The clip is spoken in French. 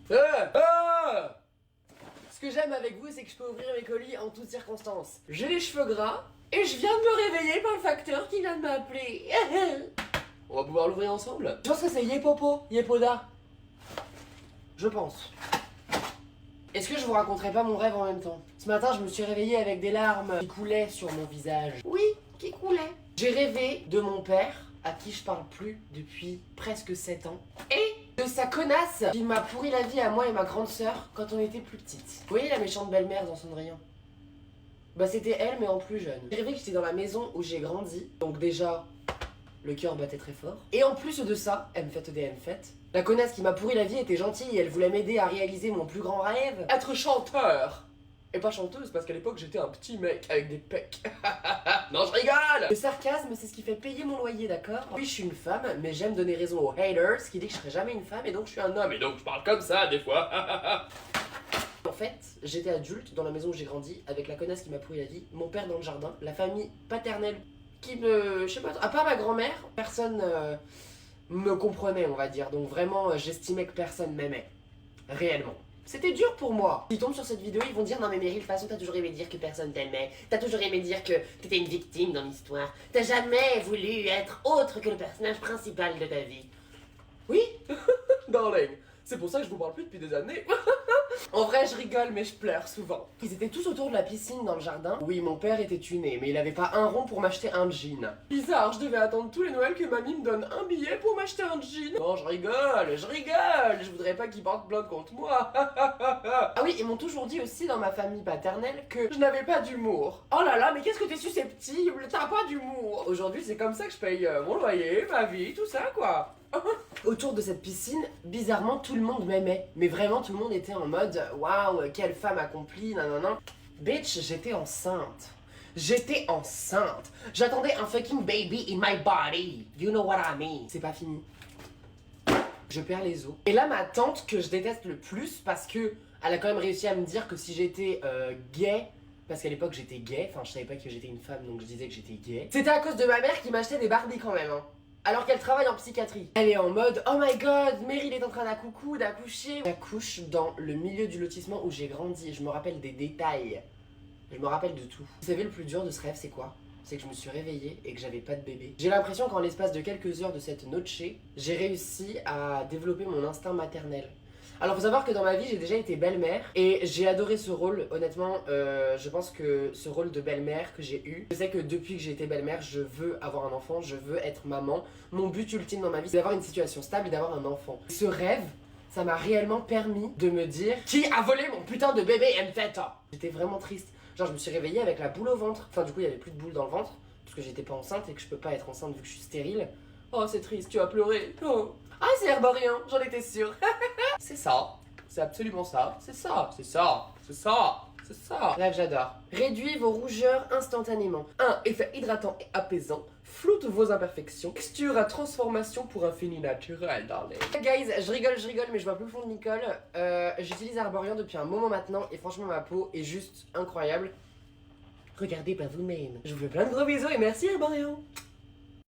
Ce que j'aime avec vous, c'est que je peux ouvrir mes colis en toutes circonstances. J'ai les cheveux gras et je viens de me réveiller par le facteur qui vient de m'appeler. On va pouvoir l'ouvrir ensemble. Je pense que c'est Yepopo, Yepoda. Je pense. Est-ce que je vous raconterai pas mon rêve en même temps? Ce matin, je me suis réveillée avec des larmes qui coulaient sur mon visage. Oui, qui coulaient. J'ai rêvé de mon père, à qui je parle plus depuis presque 7 ans, et de sa connasse qui m'a pourri la vie à moi et ma grande sœur quand on était plus petites. Vous voyez la méchante belle-mère dans Cendrillon? Bah c'était elle mais en plus jeune. J'ai rêvé que j'étais dans la maison où j'ai grandi, donc déjà le cœur battait très fort. Et en plus de ça, elle me fait des fête. La connasse qui m'a pourri la vie était gentille et elle voulait m'aider à réaliser mon plus grand rêve, être chanteur. Et pas chanteuse, parce qu'à l'époque j'étais un petit mec avec des pecs. Non, je rigole. Le sarcasme, c'est ce qui fait payer mon loyer, d'accord? Oui, je suis une femme, mais j'aime donner raison aux haters qui disent que je serai jamais une femme et donc je suis un homme. Et donc je parle comme ça des fois. En fait, j'étais adulte dans la maison où j'ai grandi, avec la connasse qui m'a pourri la vie, mon père dans le jardin, la famille paternelle qui me... je sais pas, à part ma grand-mère, personne me comprenait, on va dire. Donc vraiment, j'estimais que personne m'aimait. Réellement. C'était dur pour moi. Ils tombent sur cette vidéo, ils vont dire non mais Meryl, de toute façon t'as toujours aimé dire que personne t'aimait. T'as toujours aimé dire que t'étais une victime dans l'histoire. T'as jamais voulu être autre que le personnage principal de ta vie. Oui. Darling, c'est pour ça que je vous parle plus depuis des années. En vrai, je rigole, mais je pleure souvent. Ils étaient tous autour de la piscine dans le jardin. Oui, mon père était tuné, mais il avait pas un rond pour m'acheter un jean. Bizarre, je devais attendre tous les Noëls que mamie me donne un billet pour m'acheter un jean. Non, je rigole, je voudrais pas qu'ils portent plainte contre moi. Ah oui, ils m'ont toujours dit aussi dans ma famille paternelle que je n'avais pas d'humour. Oh là là, mais qu'est-ce que t'es susceptible, t'as pas d'humour. Aujourd'hui, c'est comme ça que je paye mon loyer, ma vie, tout ça, quoi. Autour de cette piscine, bizarrement, tout le monde m'aimait. Mais vraiment, tout le monde était en mode waouh, quelle femme accomplie, nanana. Bitch, j'étais enceinte. J'étais enceinte. J'attendais un fucking baby in my body. You know what I mean. C'est pas fini. Je perds les os. Et là, ma tante, que je déteste le plus, parce que elle a quand même réussi à me dire que si j'étais gay, parce qu'à l'époque j'étais gay, enfin je savais pas que j'étais une femme donc je disais que j'étais gay. C'était à cause de ma mère qui m'achetait des Barbies quand même, hein. Alors qu'elle travaille en psychiatrie. Elle est en mode oh my god, Meryl est en train d'accoucher. J'accouche dans le milieu du lotissement où j'ai grandi. Je me rappelle des détails. Je me rappelle de tout. Vous savez le plus dur de ce rêve c'est quoi? C'est que je me suis réveillée et que j'avais pas de bébé. J'ai l'impression qu'en l'espace de quelques heures de cette noche, j'ai réussi à développer mon instinct maternel. Alors faut savoir que dans ma vie j'ai déjà été belle-mère et j'ai adoré ce rôle, honnêtement je pense que ce rôle de belle-mère que j'ai eu, je sais que depuis que j'ai été belle-mère je veux avoir un enfant, je veux être maman. Mon but ultime dans ma vie c'est d'avoir une situation stable et d'avoir un enfant. Ce rêve, ça m'a réellement permis de me dire qui a volé mon putain de bébé Mfeta. J'étais vraiment triste, genre je me suis réveillée avec la boule au ventre, enfin du coup il y avait plus de boule dans le ventre parce que j'étais pas enceinte et que je peux pas être enceinte vu que je suis stérile. Oh c'est triste, tu as pleuré. Oh. Ah c'est herborien, j'en étais sûre. C'est ça, c'est absolument ça, c'est ça, c'est ça, c'est ça, c'est ça. Bref, j'adore. Réduis vos rougeurs instantanément. 1. Effet hydratant et apaisant. Floute vos imperfections. Texture à transformation pour un fini naturel, darling. Guys, je rigole, mais je vois plus le fond de Nicole. J'utilise Arborian depuis un moment maintenant et franchement ma peau est juste incroyable. Regardez par vous-même. Je vous fais plein de gros bisous et merci Arborian.